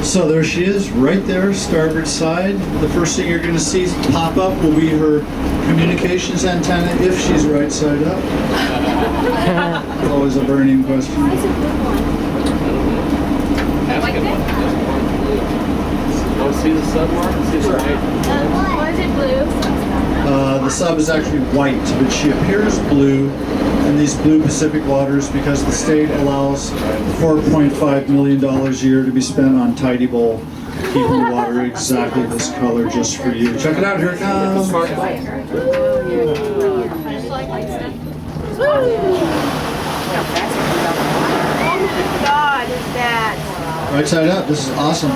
So there she is, right there, starboard side. The first thing you're going to see pop up will be her communications antenna if she's right side up. Always a burning question. Oh, see the sub mark? See the right? Why is it blue? The sub is actually white, but she appears blue in these blue Pacific waters because the state allows $4.5 million a year to be spent on tidy bowl, keeping the water exactly this color just for you. Check it out, here it comes. Oh God, is that? Right side up, this is awesome.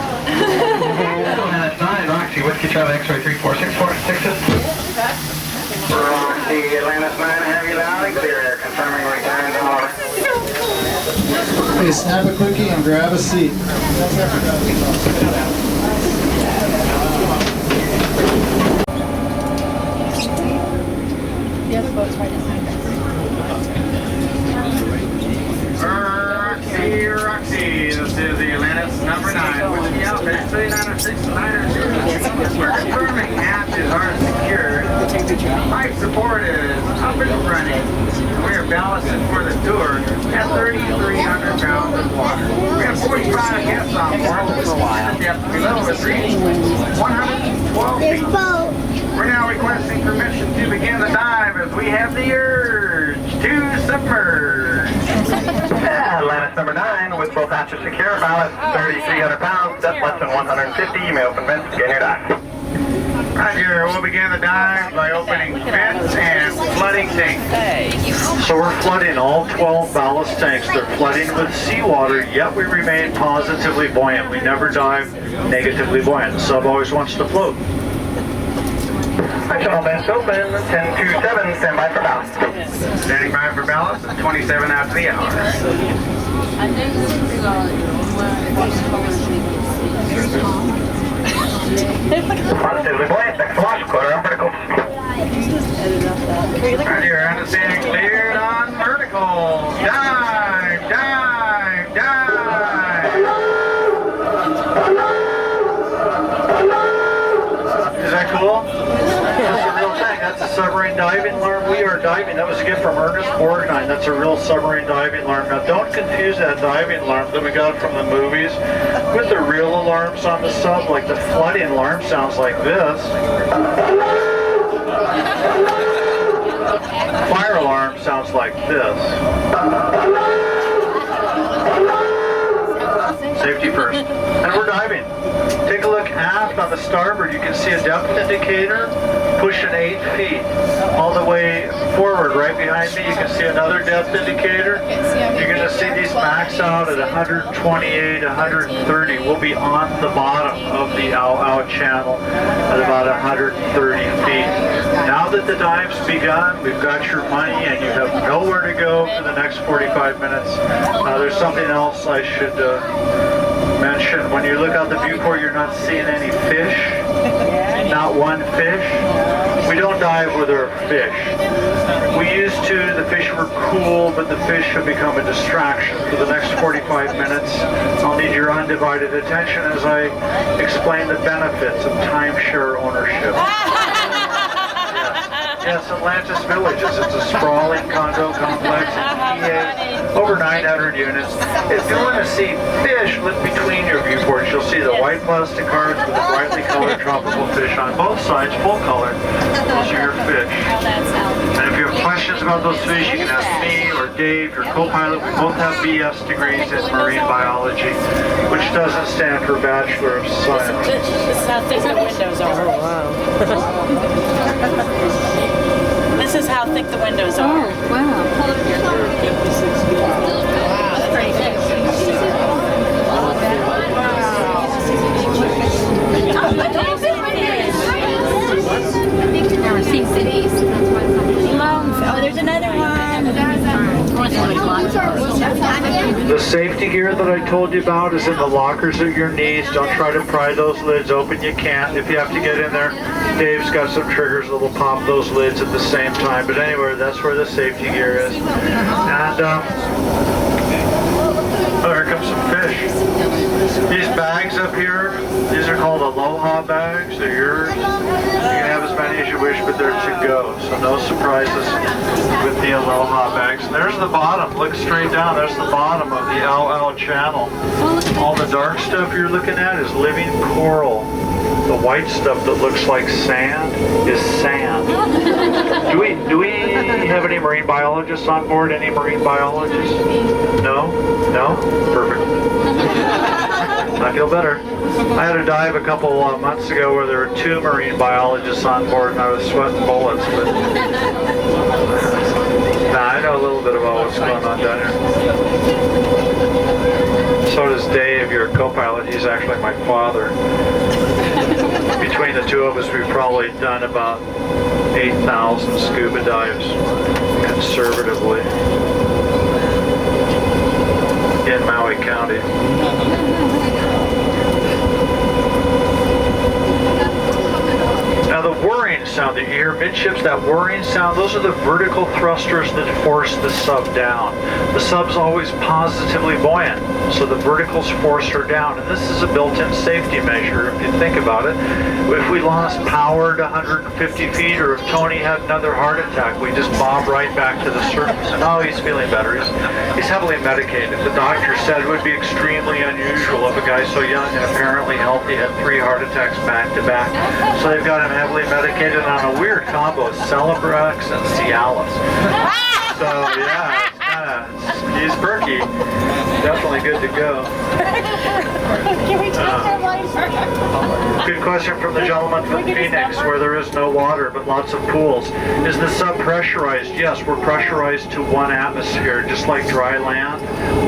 Roxy, Whiskey Charlie X-ray 346466. Roxy, Atlantis 9, have you loud and clear, confirming return to order. Hey, snap a quickie and grab a seat. The other boat's right behind us. Roxy, this is the Atlantis number 9, Whiskey Outfit 3969. We're confirming hatches are secured. Life support is up and running. We are ballasted for the tour at 3,300 pounds of water. We have 45 guests on board. The depth below is reached 112 feet. We're now requesting permission to begin the dive as we have the urge to submerge. Atlantis number 9 with both hatches secure, ballast 3,300 pounds, depth less than 150. You may open vents to begin your dive. Roger, we'll begin the dive by opening vents and flooding tanks. So we're flooding all 12 ballast tanks. They're flooding with seawater, yet we remain positively buoyant. We never dive negatively buoyant. The sub always wants to float. Shuttle vents open, 10-7, stand by for ballast. Standing by for ballast, 27 after the hour. Positively buoyant, next launch, quarter on vertical. Roger, understanding cleared on vertical. Dive, dive, dive. Is that cool? That's a real thing. That's a submarine diving alarm. We are diving. That was a gift from Ernest Borgnine. That's a real submarine diving alarm. Now don't confuse that diving alarm that we got from the movies with the real alarms on the sub. Like the flooding alarm sounds like this. Fire alarm sounds like this. Safety first. And we're diving. Take a look aft on the starboard. You can see a depth indicator pushing 8 feet all the way forward. Right behind me you can see another depth indicator. You're going to see these max out at 128, 130. We'll be on the bottom of the out channel at about 130 feet. Now that the dive's begun, we've got your money and you have nowhere to go for the next 45 minutes. There's something else I should mention. When you look out the viewport, you're not seeing any fish. Not one fish. We don't dive with our fish. We used to, the fish were cool, but the fish have become a distraction. For the next 45 minutes, I'll need your undivided attention as I explain the benefits of timeshare ownership. Yes, Atlantis Villages. It's a sprawling condo complex in PA, over 900 units. If you want to see fish lit between your viewports, you'll see the white plastic cards with the brightly colored tropical fish on both sides, full color. Those are your fish. And if you have questions about those fish, you can ask me or Dave, your co-pilot. We both have BS degrees in marine biology, which doesn't stand for Bachelor of Science. This is how thick the windows are. Oh, wow. This is how thick the windows are. Oh, wow. That's pretty thick. Never seen cities. Oh, there's another one. The safety gear that I told you about is in the lockers at your knees. Don't try to pry those lids open. You can't. If you have to get in there, Dave's got some triggers that will pop those lids at the same time. But anyway, that's where the safety gear is. And Oh, here comes some fish. These bags up here, these are called aloha bags. They're yours. You can have as many as you wish, but they're to go. So no surprises with the aloha bags. And there's the bottom. Look straight down. There's the bottom of the Ao Channel. All the dark stuff you're looking at is living coral. The white stuff that looks like sand is sand. Do we have any marine biologists on board? Any marine biologists? No? No? Perfect. I feel better. I had a dive a couple months ago where there were 2 marine biologists on board and I was sweating bullets. But nah, I know a little bit about what's going on down here. So does Dave, your co-pilot. He's actually my father. Between the 2 of us, we've probably done about 8,000 scuba dives, conservatively, in Maui County. Now the whirring sound that you hear midships, that whirring sound, those are the vertical thrusters that force the sub down. The sub's always positively buoyant, so the verticals force her down. And this is a built-in safety measure, if you think about it. If we lost power to 150 feet, or if Tony had another heart attack, we just bob right back to the surface. And oh, he's feeling better. He's heavily medicated. The doctor said it would be extremely unusual if a guy so young and apparently healthy had 3 heart attacks back to back. So they've got him heavily medicated on a weird combo of Celebrex and Cialis. So yeah, it's kinda, he's perky. Definitely good to go. Can we take their license? Good question from the gentleman from Phoenix, where there is no water but lots of pools. Is the sub pressurized? Yes, we're pressurized to 1 atmosphere, just like dry land.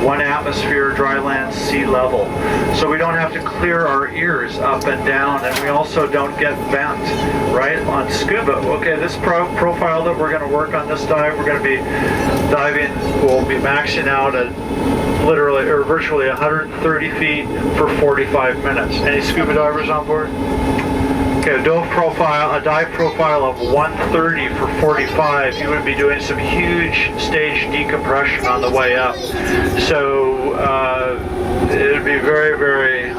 1 atmosphere, dry land, sea level. So we don't have to clear our ears up and down, and we also don't get bent, right? On scuba, okay, this profile that we're going to work on this dive, we're going to be diving, we'll be maxing out at literally or virtually 130 feet for 45 minutes. Any scuba divers on board? Okay, a dive profile of 130 for 45, you would be doing some huge stage decompression on the way up. So it would be very, very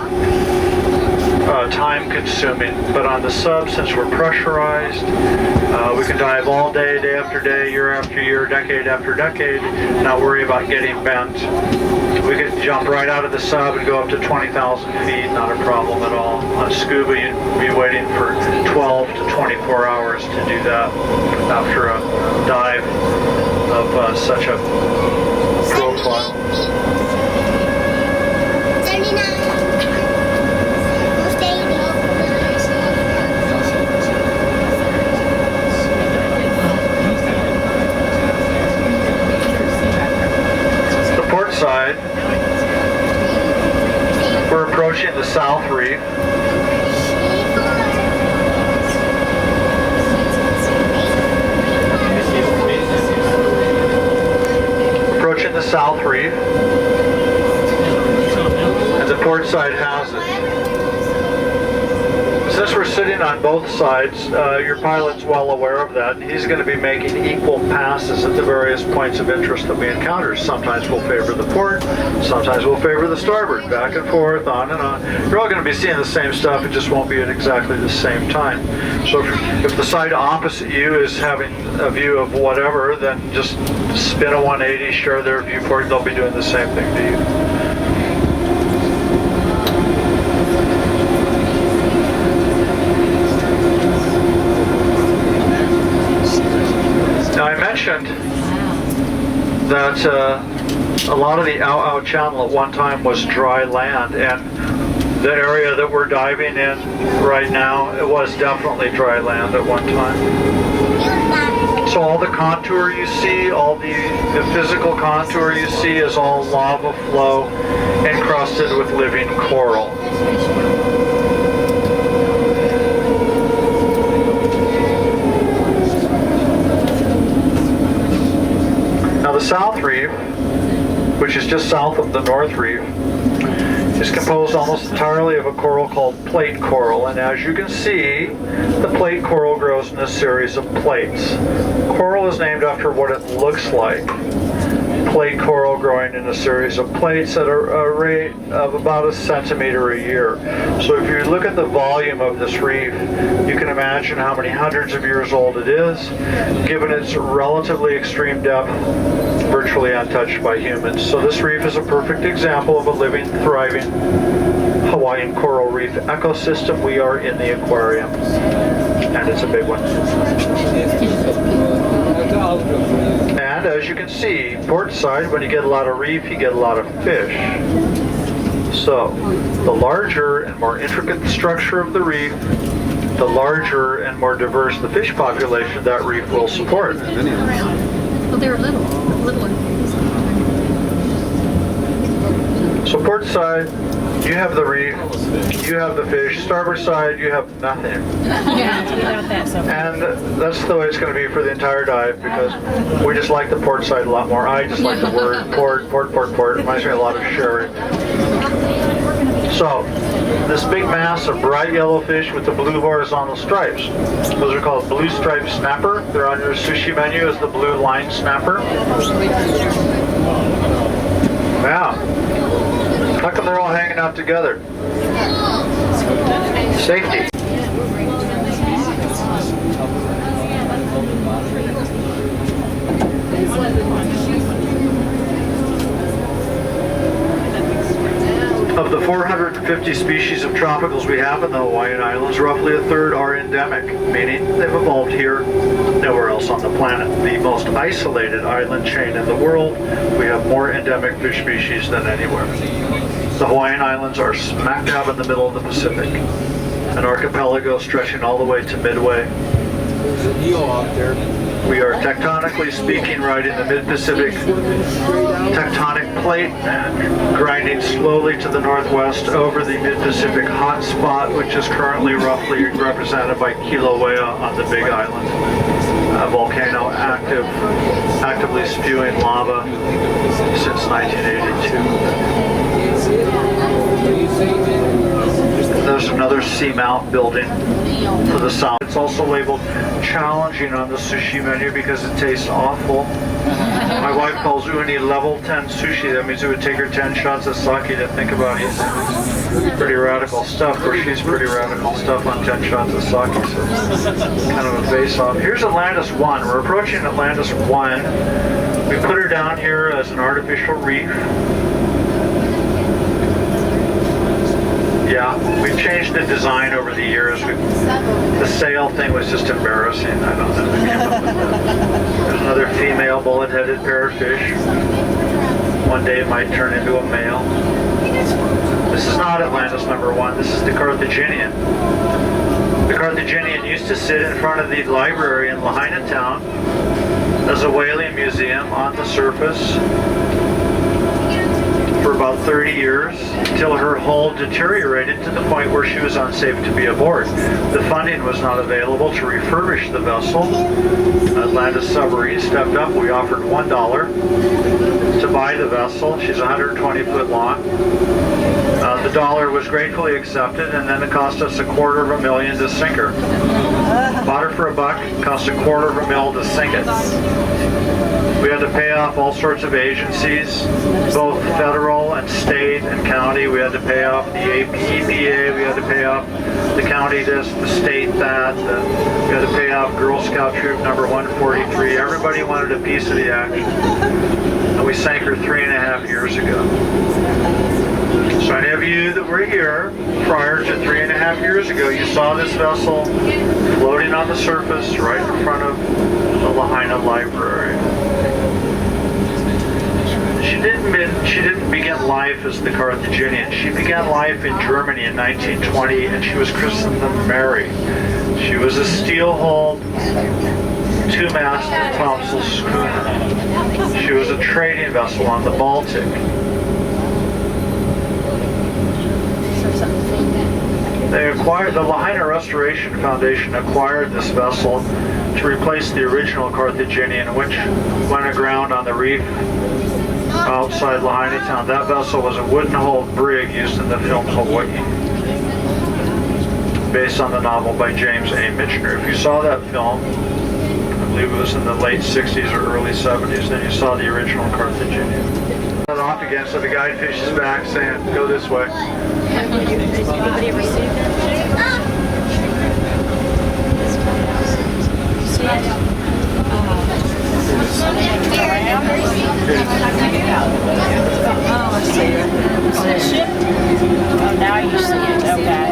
time consuming, but on the sub, since we're pressurized, we can dive all day, day after day, year after year, decade after decade, not worry about getting bent. We could jump right out of the sub and go up to 20,000 feet, not a problem at all. On scuba, you'd be waiting for 12 to 24 hours to do that after a dive of such a profile. Side, we're approaching the South Reef. Approaching the South Reef, and the port side has it. Since we're sitting on both sides, your pilot's well aware of that. He's going to be making equal passes at the various points of interest that we encounter. Sometimes we'll favor the port, sometimes we'll favor the starboard, back and forth, on and on. You're all going to be seeing the same stuff, it just won't be at exactly the same time. So if the side opposite you is having a view of whatever, then just spin a 180, share their viewport, they'll be doing the same thing to you. Now I mentioned that a lot of the Ao Channel at one time was dry land, and the area that we're diving in right now, it was definitely dry land at one time. So all the contour you see, all the physical contour you see is all lava flow encrusted with living coral. Now the South Reef, which is just south of the North Reef, is composed almost entirely of a coral called plate coral, and as you can see, the plate coral grows in a series of plates. Coral is named after what it looks like. plate coral growing in a series of plates at a rate of about 1 centimeter a year. So if you look at the volume of this reef, you can imagine how many hundreds of years old it is, given its relatively extreme depth, virtually untouched by humans. So this reef is a perfect example of a living, thriving Hawaiian coral reef ecosystem. We are in the aquarium, and it's a big one. And as you can see, port side, when you get a lot of reef, you get a lot of fish. So, the larger and more intricate the structure of the reef, the larger and more diverse the fish population that reef will support. Well, they were little ones. So port side, you have the reef, you have the fish. Starboard side, you have nothing. Yeah, without that, so. And that's the way it's going to be for the entire dive, because we just like the port side a lot more. I just like the word port. It reminds me a lot of sherry. So, this big mass of bright yellow fish with the blue horizontal stripes. Those are called blue striped snapper. They're on your sushi menu as the blue line snapper. Yeah. How come they're all hanging out together? Safety. Of the 450 species of tropicals we have in the Hawaiian Islands, roughly a third are endemic, meaning they've evolved here, nowhere else on the planet. The most isolated island chain in the world, we have more endemic fish species than anywhere. The Hawaiian Islands are smack dab in the middle of the Pacific, an archipelago stretching all the way to Midway. We are tectonically speaking right in the mid-Pacific tectonic plate, grinding slowly to the northwest over the mid-Pacific hotspot, which is currently roughly represented by Kilauea on the Big Island. A volcano actively spewing lava since 1982. There's another seamount building for the south. It's also labeled challenging on the sushi menu because it tastes awful. My wife calls uni level 10 sushi. That means it would take her 10 shots of sake to think about eating. Pretty radical stuff, or she's pretty radical stuff on 10 shots of sake, so it's kind of a face-off. Here's Atlantis 1. We're approaching Atlantis 1. We put her down here as an artificial reef. Yeah, we've changed the design over the years. The sail thing was just embarrassing. I don't know. There's another female bullet-headed parrotfish. One day it might turn into a male. This is not Atlantis number 1. This is the Carthaginian. The Carthaginian used to sit in front of the library in Lahaina town as a whaling museum on the surface for about 30 years until her hull deteriorated to the point where she was unsafe to be aboard. The funding was not available to refurbish the vessel. Atlantis Submarine stepped up. We offered $1 to buy the vessel. She's 120 foot long. The dollar was gratefully accepted, and then it cost us $250,000 to sink her. Bought her for $1, cost $250,000 to sink it. We had to pay off all sorts of agencies, both federal and state and county. We had to pay off the EPA, we had to pay off the county this, the state that, we had to pay off Girl Scout Troop number 143. Everybody wanted a piece of the action. And we sank her 3.5 years ago. So any of you that were here prior to 3.5 years ago, you saw this vessel floating on the surface right in front of the Lahaina Library. She didn't begin life as the Carthaginian. She began life in Germany in 1920, and she was christened the Mary. She was a steel-hulled, two-masted topsail schooner. She was a trading vessel on the Baltic. The Lahaina Restoration Foundation acquired this vessel to replace the original Carthaginian, which went aground on the reef outside Lahaina town. That vessel was a wooden-hulled brig used in the film Hawaii, based on the novel by James A. Michener. If you saw that film, believe it was in the late 60s or early 70s. Then you saw the original Carthaginian. It off again, so the guide fishes back saying, go this way. Anybody ever see that? See it? Oh, I see it. Is that ship? Oh, now you see it. Okay.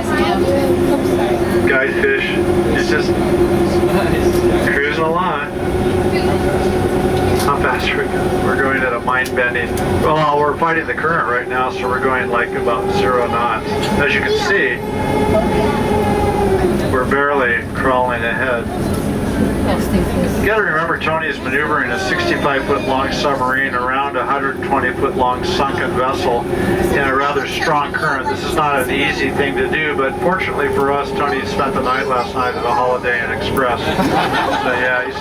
Guide fish. It's just cruising along. How fast are we going? We're going at a mind-bending. Well, we're fighting the current right now, so we're going like about 0 knots. As you can see, we're barely crawling ahead. You got to remember, Tony is maneuvering a 65-foot long submarine around a 120-foot long sunken vessel in a rather strong current. This is not an easy thing to do, but fortunately for us, Tony spent the night last night at a Holiday Inn Express. So yeah, he's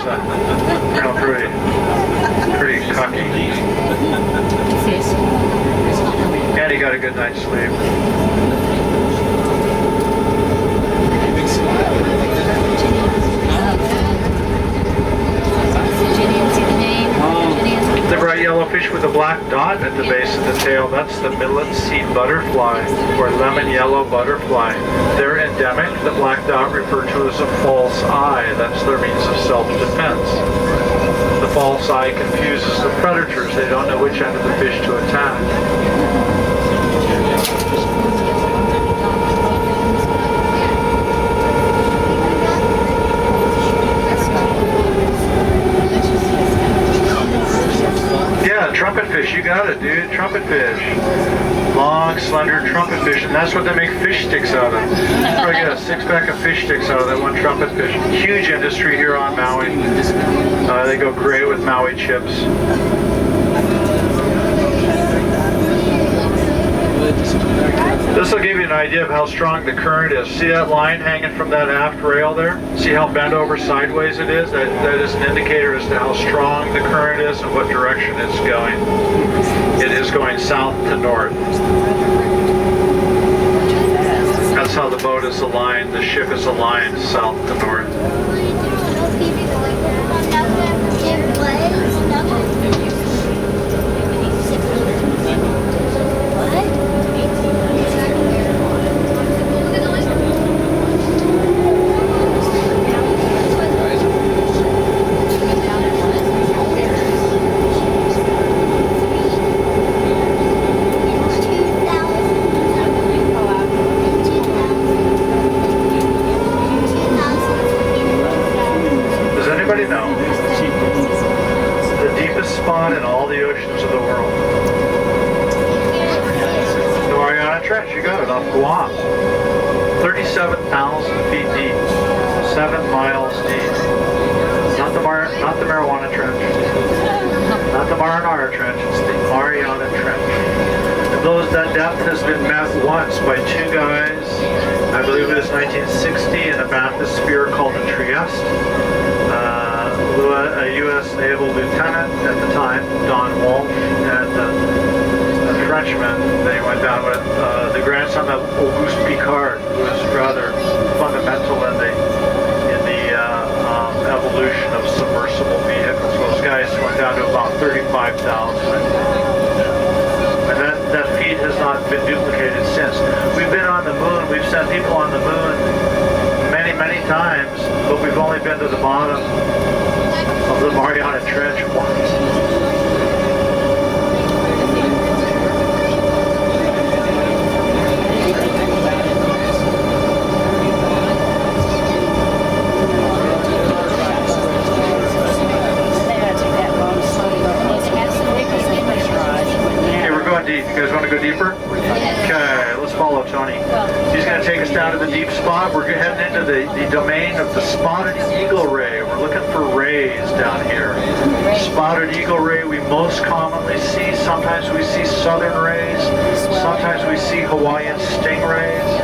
pretty cocky. And he got a good night's sleep. The bright yellow fish with a black dot at the base of the tail, that's the millet seed butterfly, or lemon yellow butterfly. They're endemic. The black dot referred to as a false eye. That's their means of self-defense. The false eye confuses the predators. They don't know which end of the fish to attack. Trumpet fish, you got it, dude. Trumpet fish. Long, slender trumpet fish, and that's what they make fish sticks out of. Probably get a 6-pack of fish sticks out of that one trumpet fish. Huge industry here on Maui. They go great with Maui chips. This will give you an idea of how strong the current is. See that line hanging from that aft rail there? See how bent over sideways it is? That is an indicator as to how strong the current is and what direction it's going. It is going south to north. That's how the boat is aligned. The ship is aligned south to north. In all the oceans of the world. The Mariana Trench, you got it, off Guam. 37,000 feet deep, 7 miles deep. Not the Marijuana Trench, not the Marinara Trench, it's the Mariana Trench. And that depth has been met once by 2 guys, I believe it was 1960, in a bathysphere called the Trieste. A U.S. naval lieutenant at the time, Don Walsh, and a Frenchman they went down with, the grandson of Auguste Piccard, who was rather fundamental in the evolution of submersible vehicles. Those guys went down to about 35,000. And that feat has not been duplicated since. We've been on the moon, we've sent people on the moon many times, but we've only been to the bottom of the Mariana Trench once. Okay, we're going deep. You guys want to go deeper? Okay, let's follow Tony. He's going to take us down to the deep spot. We're heading into the domain of the spotted eagle ray. We're looking for rays down here. Spotted eagle ray we most commonly see. Sometimes we see southern rays. Sometimes we see Hawaiian stingrays.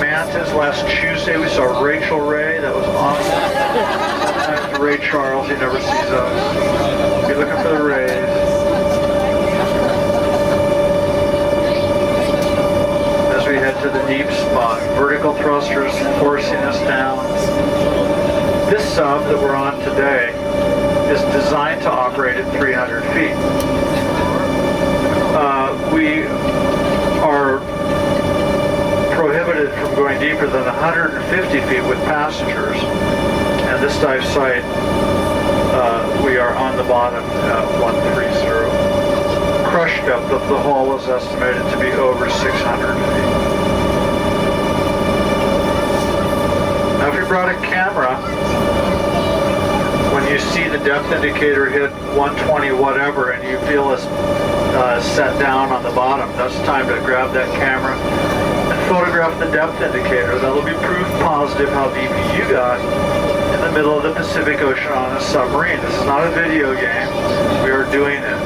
Mantas. Last Tuesday we saw Rachel Ray. That was awesome. Sometimes Ray Charles. He never sees us. Be looking for the rays. We head to the deep spot. Vertical thrusters forcing us down. This sub that we're on today is designed to operate at 300 feet. We are prohibited from going deeper than 150 feet with passengers. And this dive site, we are on the bottom at 130. Crush depth of the hull is estimated to be over 600 feet. Now if you brought a camera, when you see the depth indicator hit 120 whatever and you feel us set down on the bottom, that's time to grab that camera and photograph the depth indicator. That'll be proof positive how deep you got in the middle of the Pacific Ocean on a submarine. This is not a video game. We are doing it.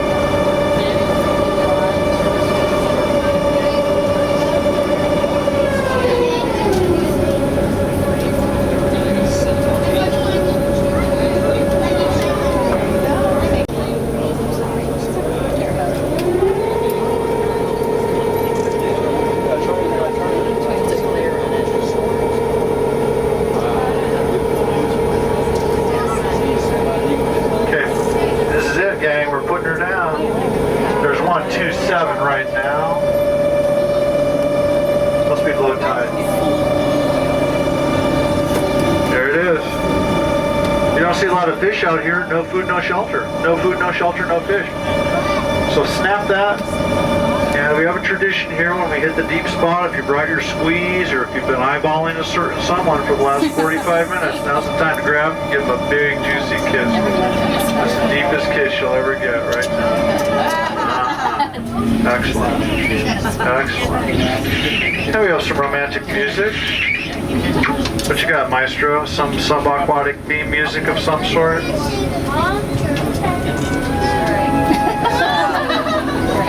Right now. Must be low tide. There it is. You don't see a lot of fish out here. No food, no shelter. No food, no shelter, no fish. So snap that. And we have a tradition here when we hit the deep spot. If you brought your squeeze or if you've been eyeballing a certain someone for the last 45 minutes, now's the time to grab and give them a big juicy kiss. That's the deepest kiss you'll ever get right now. Excellent. Excellent. Now we have some romantic music. What you got, Maestro? Some subaquatic theme music of some sort?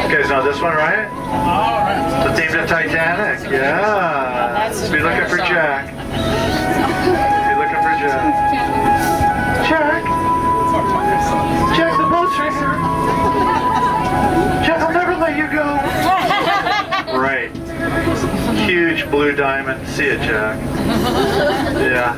Okay, so this one, right? The theme to Titanic. Yeah. Be looking for Jack. Be looking for Jack. Jack? Jack, the boat's right here. Jack, I'll never let you go. Right. Huge blue diamond. See it, Jack. Yeah.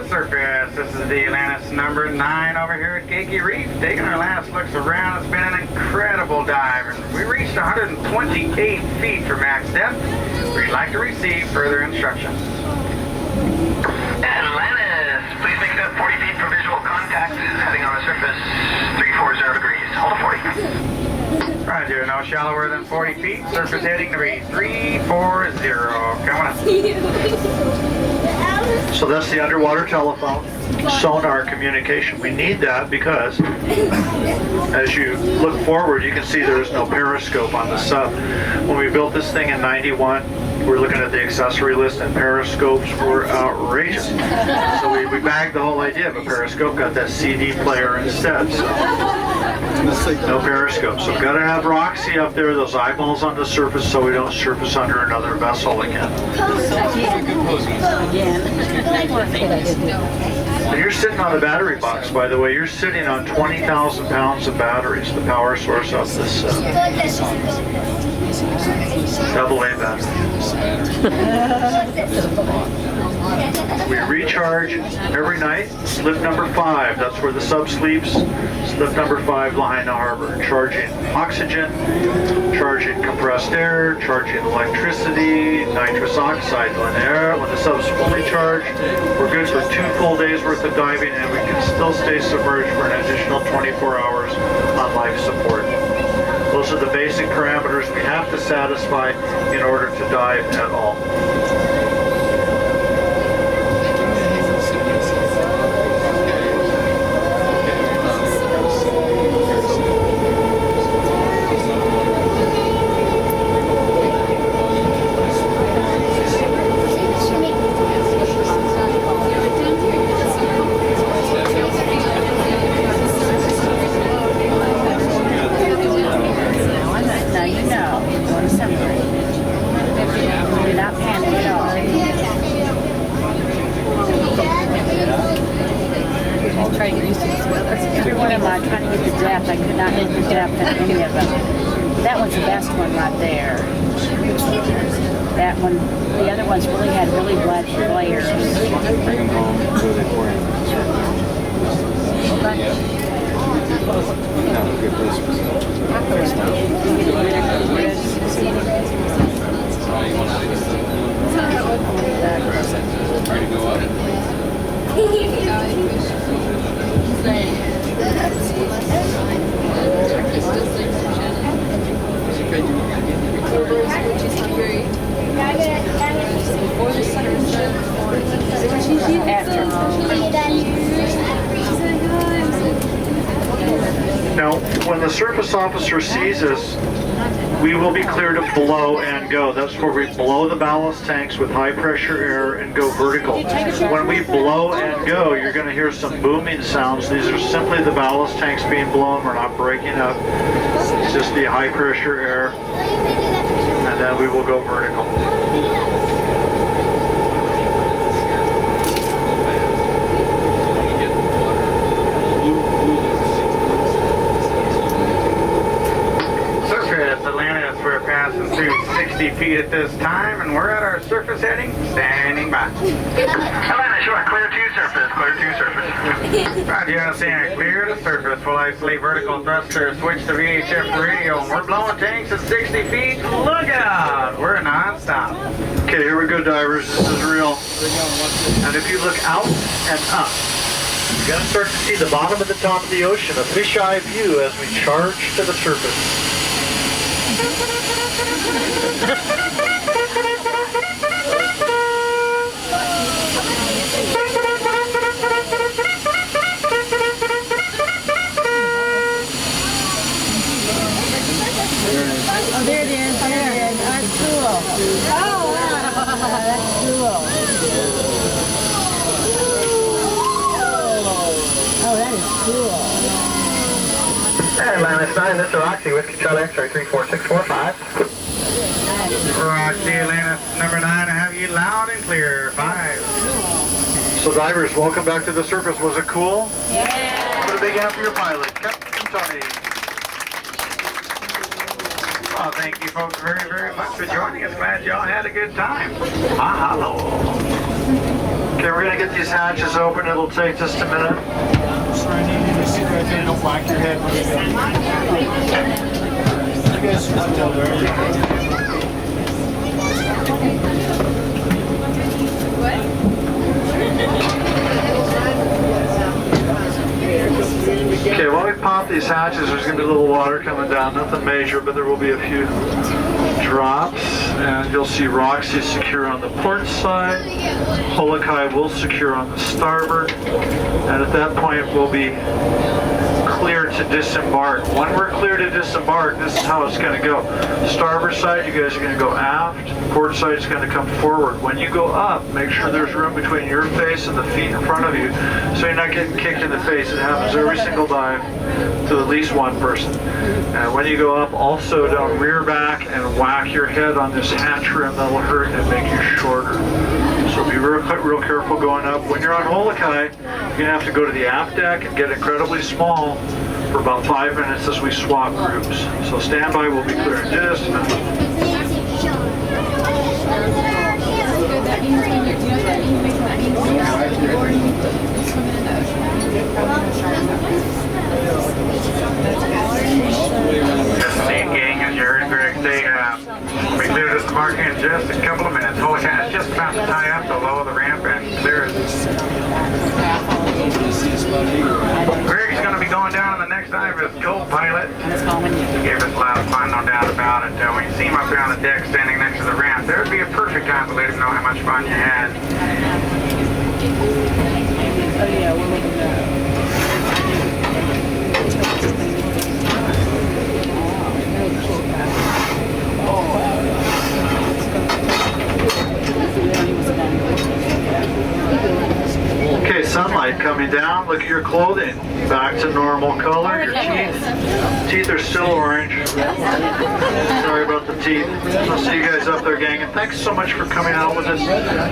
Surface. This is the Atlantis number 9 over here at Keiki Reef. Taking our last looks around. It's been an incredible dive. We reached 128 feet for max depth. We'd like to receive further instructions. Atlantis, please make it up 40 feet for visual contact. Heading on the surface, 340 degrees. Hold to 40. Roger, no shallower than 40 feet. Surface heading to be 340. Coming up. So that's the underwater telephone, sonar communication. We need that because as you look forward, you can see there is no periscope on the sub. When we built this thing in '91, we're looking at the accessory list and periscopes were outrageous. So we bagged the whole idea of a periscope, got that CD player instead. So no periscope. So we've got to have Roxy up there, those eyeballs on the surface so we don't surface under another vessel again. And you're sitting on a battery box, by the way. You're sitting on 20,000 pounds of batteries, the power source of this AA battery. We recharge every night. Slip number 5, that's where the sub sleeps. Slip number 5, Lahaina Harbor. Charging oxygen, charging compressed air, charging electricity, nitrous oxide in the air. When the sub's fully charged, we're good for 2 full days worth of diving, and we can still stay submerged for an additional 24 hours on life support. Those are the basic parameters we have to satisfy in order to dive at all. That one's the best one right there. That one, the other ones really had really black layers. Now, when the surface officer sees us, we will be cleared to blow and go. That's where we blow the ballast tanks with high pressure air and go vertical. When we blow and go, you're going to hear some booming sounds. These are simply the ballast tanks being blown. We're not breaking up. It's just the high pressure air. And then we will go vertical. Atlantis, we're passing through 60 feet at this time, and we're at our surface heading, standing by. Atlantis, you are clear to surface, clear to surface. Roger, saying clear to surface. We'll isolate vertical thruster, switch to VHF radio, and we're blowing tanks at 60 feet. Look out! We're non-stop. Okay, here we go, divers. This is real. And if you look out and up, you're going to start to see the bottom of the top of the ocean, a fisheye view as we charge to the surface. Oh, there it is. There it is. That's cool. Oh, wow. That's cool. Oh, that is cool. Atlantis 9, this is Roxy, Whiskey Charlie X-ray 34645. Roxy, Atlantis number 9, I have you loud and clear. 5. So divers, welcome back to the surface. Was it cool? Yeah. Put a big hand for your pilot, Captain Tony. Well, thank you folks very, very much for joining us. Glad y'all had a good time. Mahalo. Okay, we're going to get these hatches open. It'll take just a minute. Sorry, I need you to sit right there. Don't whack your head when you go. You guys should tell there. Okay, while we pop these hatches, there's going to be a little water coming down. Nothing major, but there will be a few drops. And you'll see Roxy secure on the port side. Holokai will secure on the starboard. And at that point, we'll be clear to disembark. When we're clear to disembark, this is how it's going to go. Starboard side, you guys are going to go aft. Port side is going to come forward. When you go up, make sure there's room between your face and the feet in front of you, so you're not getting kicked in the face. It happens every single dive to at least one person. And when you go up, also don't rear back and whack your head on this hatch rim. That'll hurt and make you shorter. So be real careful going up. When you're on Holokai, you're going to have to go to the aft deck and get incredibly small for about 5 minutes as we swap groups. So stand by, we'll be clear in just a minute. Just same gang as you heard Greg say, we clear this mark in just a couple of minutes. Holokai is just about to tie up the low of the ramp and clear it. Greg's going to be going down on the next dive as co-pilot. He gave us a lot of fun, no doubt about it. When you see him up there on the deck standing next to the ramp, there would be a perfect time to let him know how much fun you had. Oh, yeah, we're looking at Okay, sunlight coming down. Look at your clothing. Back to normal color. Your teeth are still orange. Sorry about the teeth. I'll see you guys up there, gang. And thanks so much for coming out with us.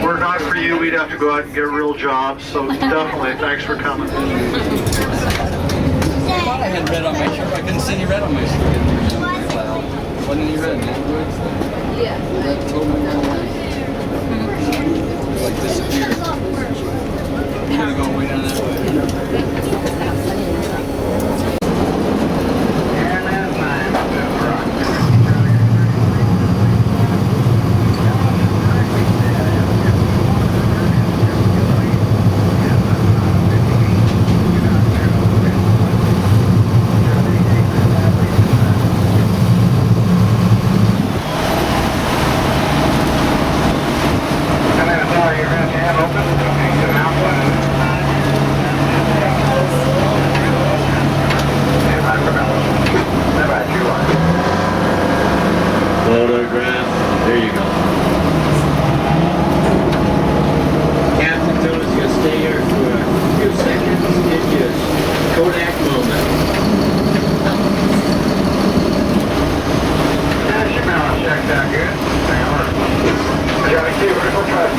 We're not for you. We'd have to go out and get real jobs. So definitely, thanks for coming. I thought I had red on my shirt. I couldn't see any red on my shirt. Wasn't any red, man. Yeah. That totally went away. Like disappeared. I'm gonna go way down that way.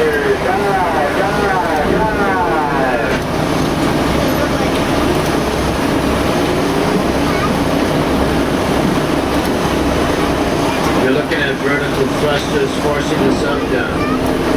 Dive, dive, dive. You're looking at vertical thrusters forcing the sub down.